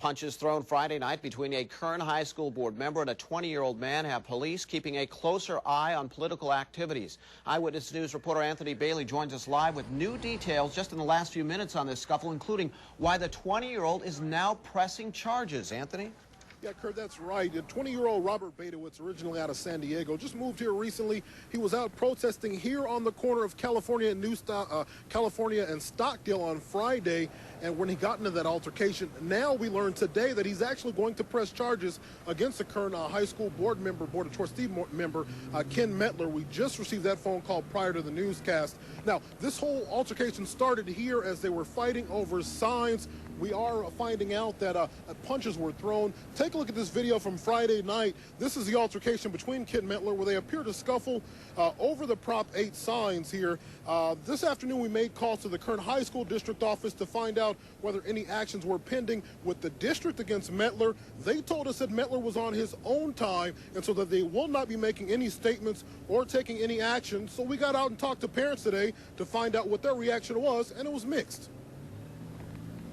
Punches thrown Friday night between a Kern High School board member and a 20-year-old man have police keeping a closer eye on political activities. Eyewitness News reporter Anthony Bailey joins us live with new details just in the last few minutes on this scuffle, including why the 20-year-old is now pressing charges. Anthony? Yeah, Kurt, that's right. 20-year-old Robert Badowitz, originally out of San Diego, just moved here recently. He was out protesting here on the corner of California and Stockdale on Friday. And when he got into that altercation, now we learned today that he's actually going to press charges against the Kern High School board of trustee member, Ken Mettler. We just received that phone call prior to the newscast. Now, this whole altercation started here as they were fighting over signs. We are finding out that punches were thrown. Take a look at this video from Friday night. This is the altercation between Ken Mettler, where they appear to scuffle over the Prop 8 signs here. This afternoon, we made calls to the Kern High School District Office to find out whether any actions were pending with the district against Mettler. They told us that Mettler was on his own time, and so that they will not be making any statements or taking any action. So we got out and talked to parents today to find out what their reaction was, and it was mixed.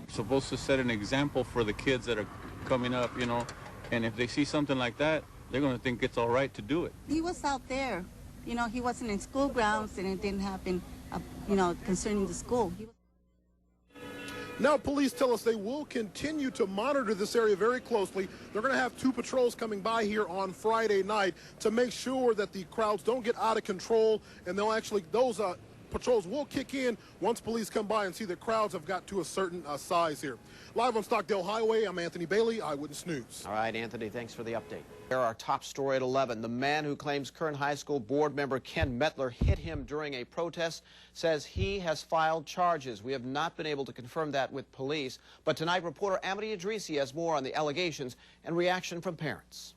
Supposed to set an example for the kids that are coming up, you know, and if they see something like that, they're going to think it's all right to do it. He was out there, you know, he wasn't in school grounds, and it didn't happen, you know, concerning the school. Now, police tell us they will continue to monitor this area very closely. They're going to have 2 patrols coming by here on Friday night to make sure that the crowds don't get out of control, and they'll actually, those patrols will kick in once police come by and see the crowds have got to a certain size here. Live on Stockdale Highway, I'm Anthony Bailey, Eyewitness News. All right, Anthony, thanks for the update. Here, our top story at 11. The man who claims Kern High School board member Ken Mettler hit him during a protest says he has filed charges. We have not been able to confirm that with police, but tonight reporter Amity Idrisi has more on the allegations and reaction from parents.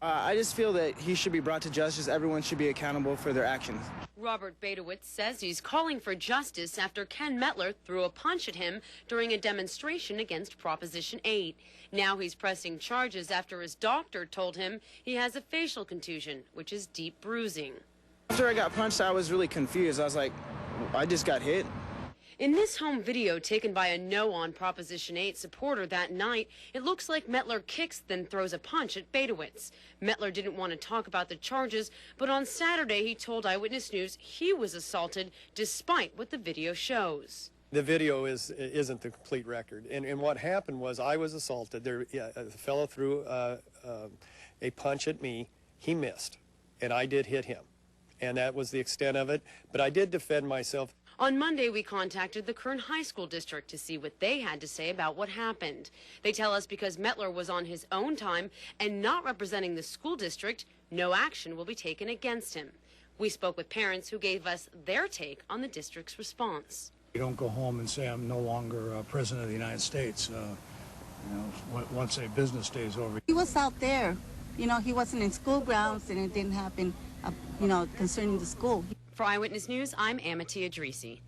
I just feel that he should be brought to justice. Everyone should be accountable for their actions. Robert Badowitz says he's calling for justice after Ken Mettler threw a punch at him during a demonstration against Proposition 8. Now he's pressing charges after his doctor told him he has a facial contusion, which is deep bruising. After I got punched, I was really confused. I was like, I just got hit. In this home video taken by a No on Proposition 8 supporter that night, it looks like Mettler kicks then throws a punch at Badowitz. Mettler didn't want to talk about the charges, but on Saturday he told Eyewitness News he was assaulted despite what the video shows. The video isn't the complete record. And what happened was I was assaulted. A fellow threw a punch at me. He missed, and I did hit him. And that was the extent of it. But I did defend myself. On Monday, we contacted the Kern High School District to see what they had to say about what happened. They tell us because Mettler was on his own time and not representing the school district, no action will be taken against him. We spoke with parents who gave us their take on the district's response. You don't go home and say I'm no longer president of the United States. You know, once a business day is over. He was out there, you know, he wasn't in school grounds, and it didn't happen, you know, concerning the school. For Eyewitness News, I'm Amity Idrisi.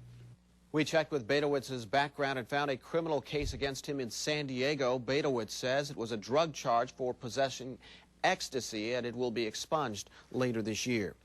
We checked with Badowitz's background and found a criminal case against him in San Diego. Badowitz says it was a drug charge for possessing ecstasy, and it will be expunged later this year.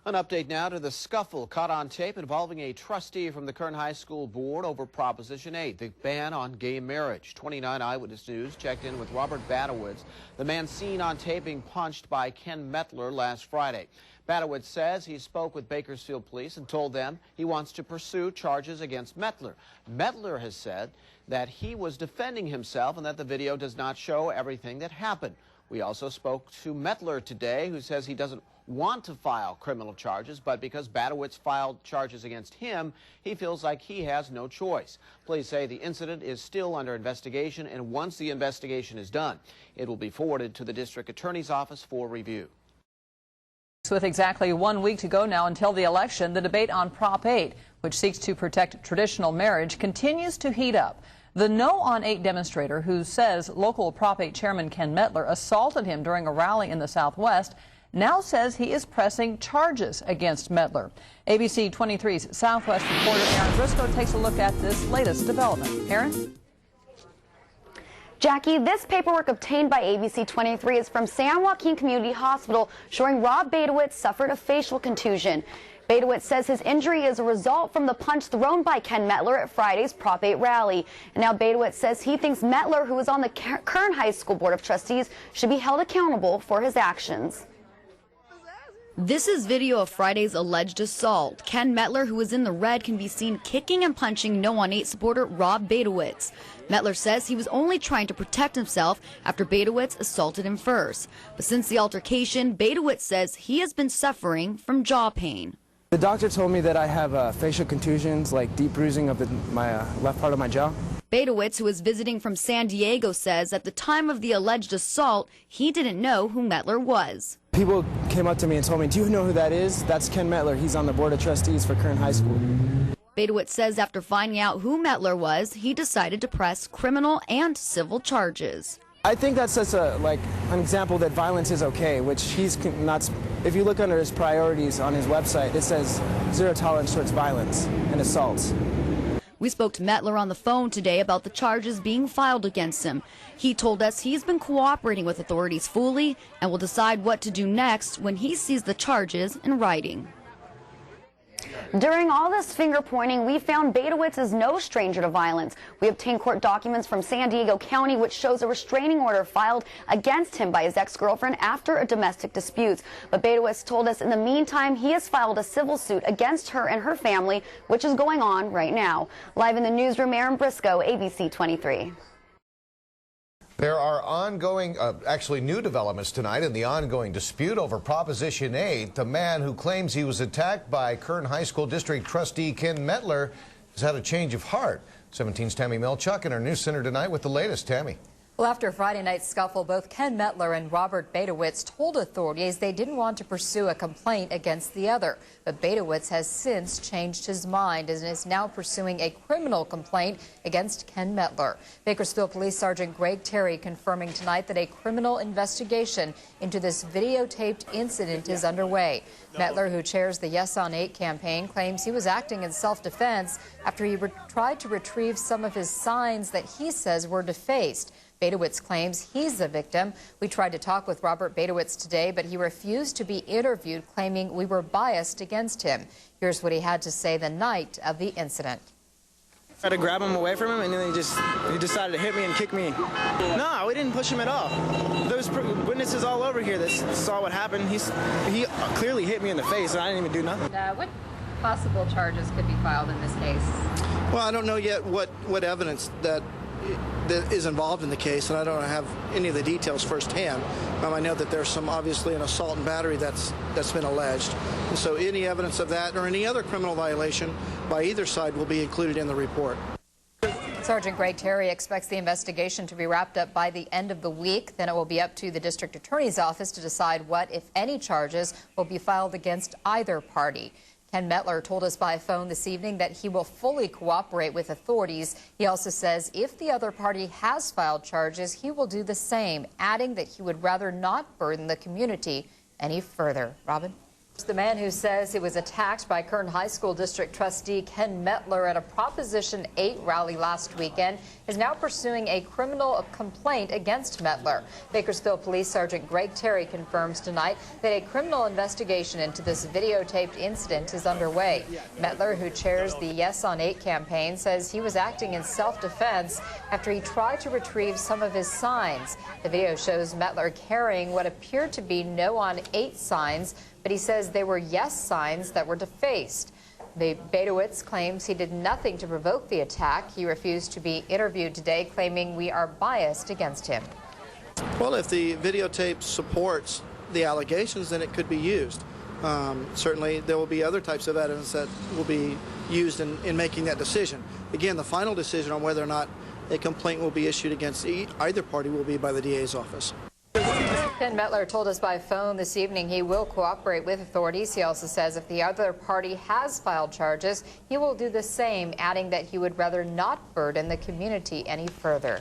An update now to the scuffle caught on tape involving a trustee from the Kern High School board over Proposition 8, the ban on gay marriage. 29 Eyewitness News checked in with Robert Badowitz, the man seen on tape being punched by Ken Mettler last Friday. Badowitz says he spoke with Bakersfield police and told them he wants to pursue charges against Mettler. Mettler has said that he was defending himself and that the video does not show everything that happened. We also spoke to Mettler today, who says he doesn't want to file criminal charges, but because Badowitz filed charges against him, he feels like he has no choice. Police say the incident is still under investigation, and once the investigation is done, it will be forwarded to the district attorney's office for review. With exactly 1 week to go now until the election, the debate on Prop 8, which seeks to protect traditional marriage, continues to heat up. The No on 8 demonstrator, who says local Prop 8 chairman Ken Mettler assaulted him during a rally in the Southwest, now says he is pressing charges against Mettler. ABC 23's Southwest reporter Aaron Briscoe takes a look at this latest development. Aaron? Jackie, this paperwork obtained by ABC 23 is from San Joaquin Community Hospital showing Rob Badowitz suffered a facial contusion. Badowitz says his injury is a result from the punch thrown by Ken Mettler at Friday's Prop 8 rally. And now Badowitz says he thinks Mettler, who is on the Kern High School Board of Trustees, should be held accountable for his actions. This is video of Friday's alleged assault. Ken Mettler, who was in the red, can be seen kicking and punching No on 8 supporter Rob Badowitz. Mettler says he was only trying to protect himself after Badowitz assaulted him first. But since the altercation, Badowitz says he has been suffering from jaw pain. The doctor told me that I have facial contusions, like deep bruising of my left part of my jaw. Badowitz, who is visiting from San Diego, says at the time of the alleged assault, he didn't know who Mettler was. People came up to me and told me, "Do you know who that is? That's Ken Mettler. He's on the Board of Trustees for Kern High School." Badowitz says after finding out who Mettler was, he decided to press criminal and civil charges. I think that's just an example that violence is okay, which he's not. If you look under his priorities on his website, it says zero tolerance towards violence and assaults. We spoke to Mettler on the phone today about the charges being filed against him. He told us he's been cooperating with authorities fully and will decide what to do next when he sees the charges in writing. During all this finger pointing, we found Badowitz is no stranger to violence. We obtained court documents from San Diego County which shows a restraining order filed against him by his ex-girlfriend after a domestic dispute. But Badowitz told us in the meantime he has filed a civil suit against her and her family, which is going on right now. Live in the newsroom, Aaron Briscoe, ABC 23. There are ongoing, actually new developments tonight in the ongoing dispute over Proposition 8. The man who claims he was attacked by Kern High School District trustee Ken Mettler has had a change of heart. 17's Tammy Melchuk in our news center tonight with the latest. Tammy. Well, after Friday night's scuffle, both Ken Mettler and Robert Badowitz told authorities they didn't want to pursue a complaint against the other. But Badowitz has since changed his mind and is now pursuing a criminal complaint against Ken Mettler. Bakersfield Police Sergeant Greg Terry confirming tonight that a criminal investigation into this videotaped incident is underway. Mettler, who chairs the Yes on 8 campaign, claims he was acting in self-defense after he tried to retrieve some of his signs that he says were defaced. Badowitz claims he's the victim. We tried to talk with Robert Badowitz today, but he refused to be interviewed, claiming we were biased against him. Here's what he had to say the night of the incident. I had to grab him away from him, and then he decided to hit me and kick me. No, we didn't push him at all. There's witnesses all over here that saw what happened. He clearly hit me in the face, and I didn't even do nothing. What possible charges could be filed in this case? Well, I don't know yet what evidence that is involved in the case, and I don't have any of the details firsthand. I know that there's obviously an assault and battery that's been alleged. And so any evidence of that or any other criminal violation by either side will be included in the report. Sergeant Greg Terry expects the investigation to be wrapped up by the end of the week. Then it will be up to the district attorney's office to decide what, if any, charges will be filed against either party. Ken Mettler told us by phone this evening that he will fully cooperate with authorities. He also says if the other party has filed charges, he will do the same, adding that he would rather not burden the community any further. Robin? The man who says he was attacked by Kern High School District trustee Ken Mettler at a Proposition 8 rally last weekend is now pursuing a criminal complaint against Mettler. Bakersfield Police Sergeant Greg Terry confirms tonight that a criminal investigation into this videotaped incident is underway. Mettler, who chairs the Yes on 8 campaign, says he was acting in self-defense after he tried to retrieve some of his signs. The video shows Mettler carrying what appeared to be No on 8 signs, but he says they were yes signs that were defaced. Badowitz claims he did nothing to provoke the attack. He refused to be interviewed today, claiming we are biased against him. Well, if the videotape supports the allegations, then it could be used. Certainly, there will be other types of evidence that will be used in making that decision. Again, the final decision on whether or not a complaint will be issued against either party will be by the DA's office. Ken Mettler told us by phone this evening he will cooperate with authorities. He also says if the other party has filed charges, he will do the same, adding that he would rather not burden the community any further.